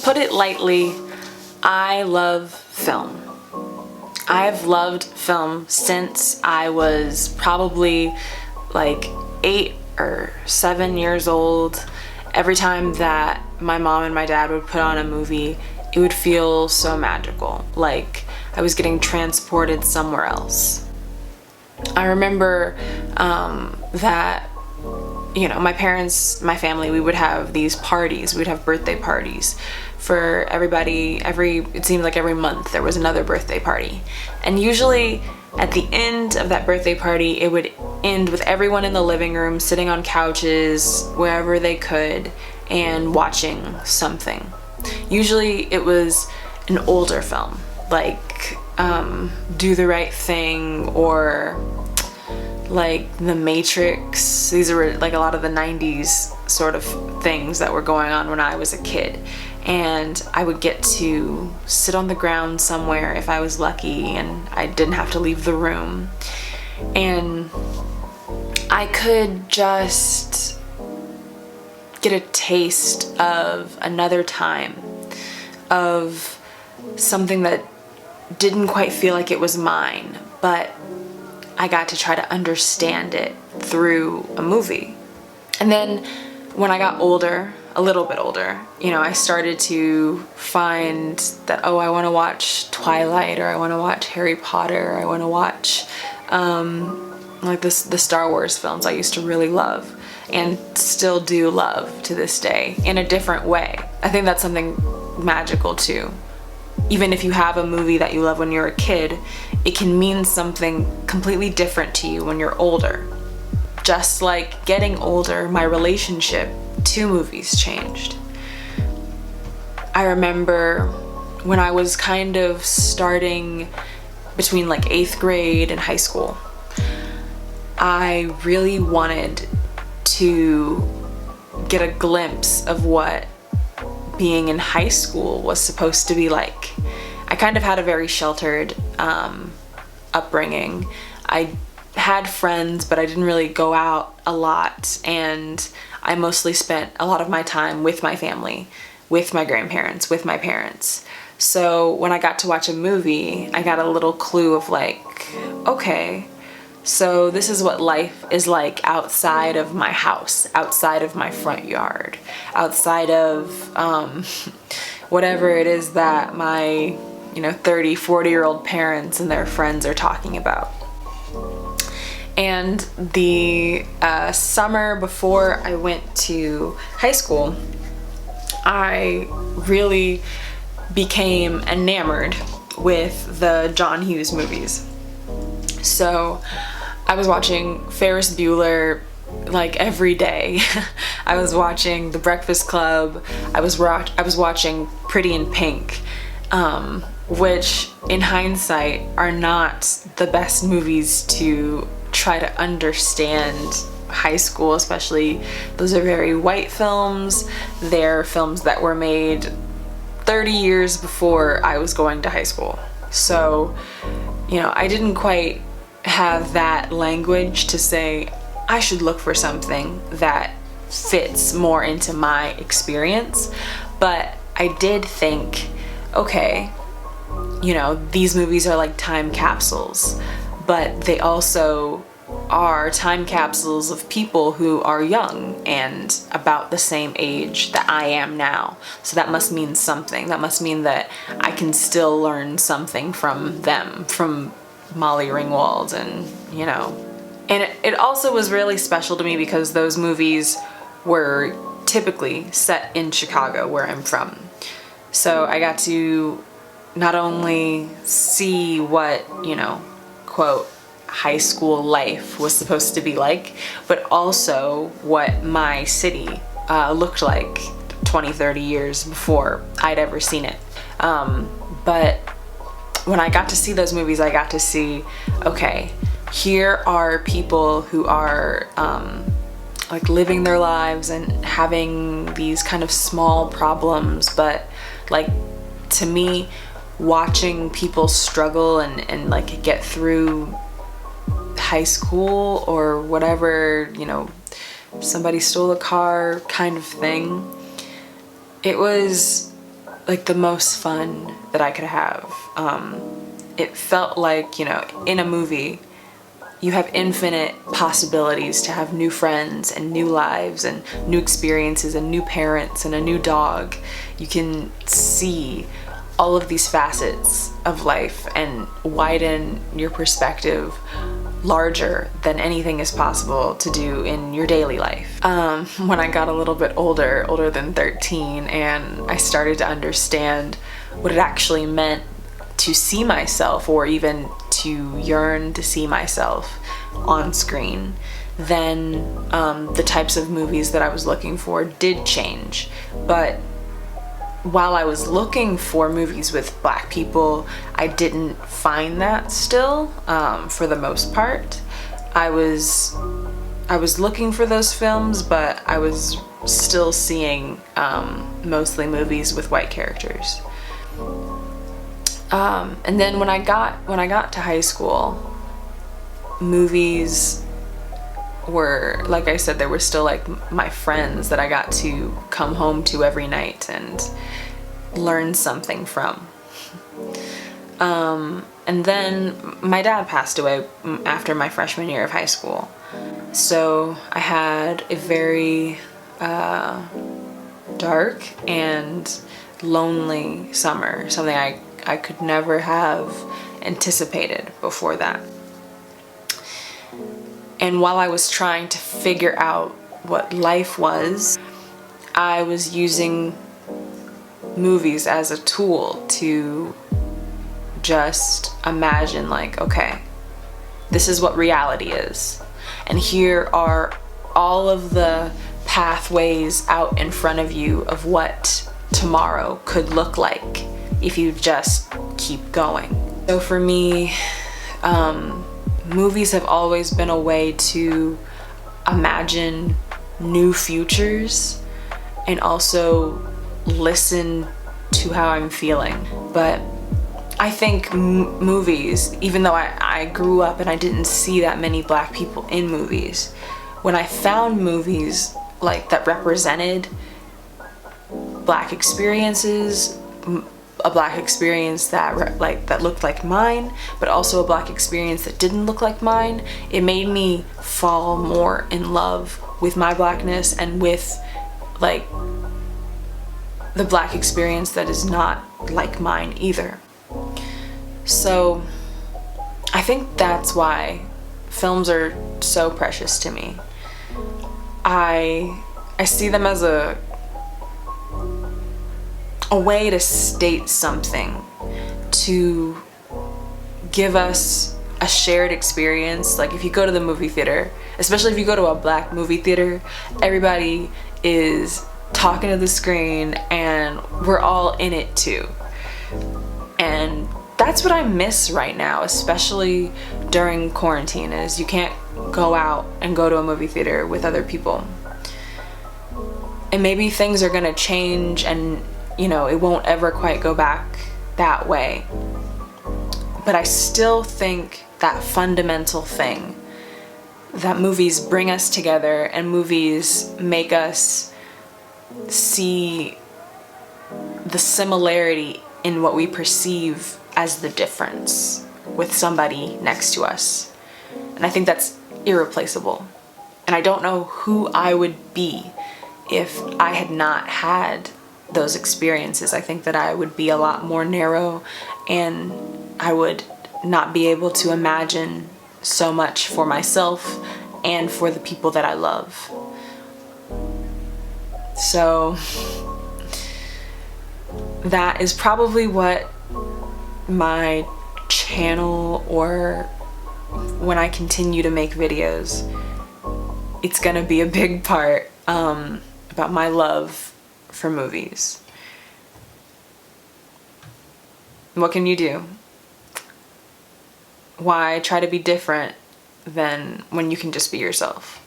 put it lightly, I love film. I've loved film since I was probably like 8 or 7 years old. Every time that my mom and my dad would put on a movie, it would feel so magical, like I was getting transported somewhere else. I remember that, you know, my parents, my family, we would have these parties. We'd have birthday parties for everybody. It seemed like every month there was another birthday party. And usually at the end of that birthday party, it would end with everyone in the living room sitting on couches wherever they could and watching something. Usually it was an older film, like Do the Right Thing or like The Matrix. These are like a lot of the 90s sort of things that were going on when I was a kid. And I would get to sit on the ground somewhere if I was lucky and I didn't have to leave the room. And I could just get a taste of another time, of something that didn't quite feel like it was mine, but I got to try to understand it through a movie. And then when I got older, a little bit older, you know, I started to find that, oh, I want to watch Twilight, or I want to watch Harry Potter, or I want to watch like the Star Wars films I used to really love and still do love to this day in a different way. I think that's something magical too. Even if you have a movie that you love when you're a kid, it can mean something completely different to you when you're older. Just like getting older, my relationship to movies changed. I remember when I was kind of starting between like 8th grade and high school, I really wanted to get a glimpse of what being in high school was supposed to be like. I kind of had a very sheltered upbringing. I had friends, but I didn't really go out a lot, and I mostly spent a lot of my time with my family, with my grandparents, with my parents. So when I got to watch a movie, I got a little clue of like, okay, so this is what life is like outside of my house, outside of my front yard, outside of whatever it is that my 30, 40-year-old parents and their friends are talking about. And the summer before I went to high school, I really became enamored with the John Hughes movies. So I was watching Ferris Bueller like every day. I was watching The Breakfast Club. I was watching Pretty in Pink, which in hindsight are not the best movies to try to understand high school, especially. Those are very white films. They're films that were made 30 years before I was going to high school. So, I didn't quite have that language to say I should look for something that fits more into my experience. But I did think, okay, these movies are like time capsules, but they also are time capsules of people who are young and about the same age that I am now. So that must mean something. That must mean that I can still learn something from them, from Molly Ringwald, and And it also was really special to me because those movies were typically set in Chicago, where I'm from. So I got to not only see what, quote, high school life was supposed to be like, but also what my city looked like 20, 30 years before I'd ever seen it. But when I got to see those movies, I got to see, okay, here are people who are like living their lives and having these kind of small problems, but like, to me, watching people struggle and like get through high school or whatever, somebody stole a car kind of thing, it was like the most fun that I could have. It felt like, you know, in a movie, you have infinite possibilities to have new friends and new lives and new experiences and new parents and a new dog. You can see all of these facets of life and widen your perspective larger than anything is possible to do in your daily life. When I got a little bit older than 13, and I started to understand what it actually meant to see myself, or even to yearn to see myself on screen, then the types of movies that I was looking for did change. But while I was looking for movies with Black people, I didn't find that still, for the most part. I was looking for those films, but I was still seeing mostly movies with white characters. And then when I got to high school, movies were, like I said, they were still like my friends that I got to come home to every night and learn something from. And then my dad passed away after my freshman year of high school. So I had a very dark and lonely summer, something I could never have anticipated before that. And while I was trying to figure out what life was, I was using movies as a tool to just imagine, like, okay, this is what reality is. And here are all of the pathways out in front of you of what tomorrow could look like if you just keep going. So for me, movies have always been a way to imagine new futures and also listen to how I'm feeling. But I think movies, even though I grew up and I didn't see that many Black people in movies, when I found movies like that represented Black experiences, a Black experience that looked like mine, but also a Black experience that didn't look like mine, it made me fall more in love with my Blackness and with like the Black experience that is not like mine either. So I think that's why films are so precious to me. I see them as a way to state something, to give us a shared experience. Like if you go to the movie theater, especially if you go to a Black movie theater, everybody is talking to the screen and we're all in it too. And that's what I miss right now, especially during quarantine, is you can't go out and go to a movie theater with other people. And maybe things are gonna change and, you know, it won't ever quite go back that way. But I still think that fundamental thing, that movies bring us together and movies make us see the similarity in what we perceive as the difference with somebody next to us. And I think that's irreplaceable. And I don't know who I would be if I had not had those experiences. I think that I would be a lot more narrow and I would not be able to imagine so much for myself and for the people that I love. So that is probably what my channel, or when I continue to make videos, it's gonna be a big part about my love for movies. What can you do? Why try to be different than when you can just be yourself?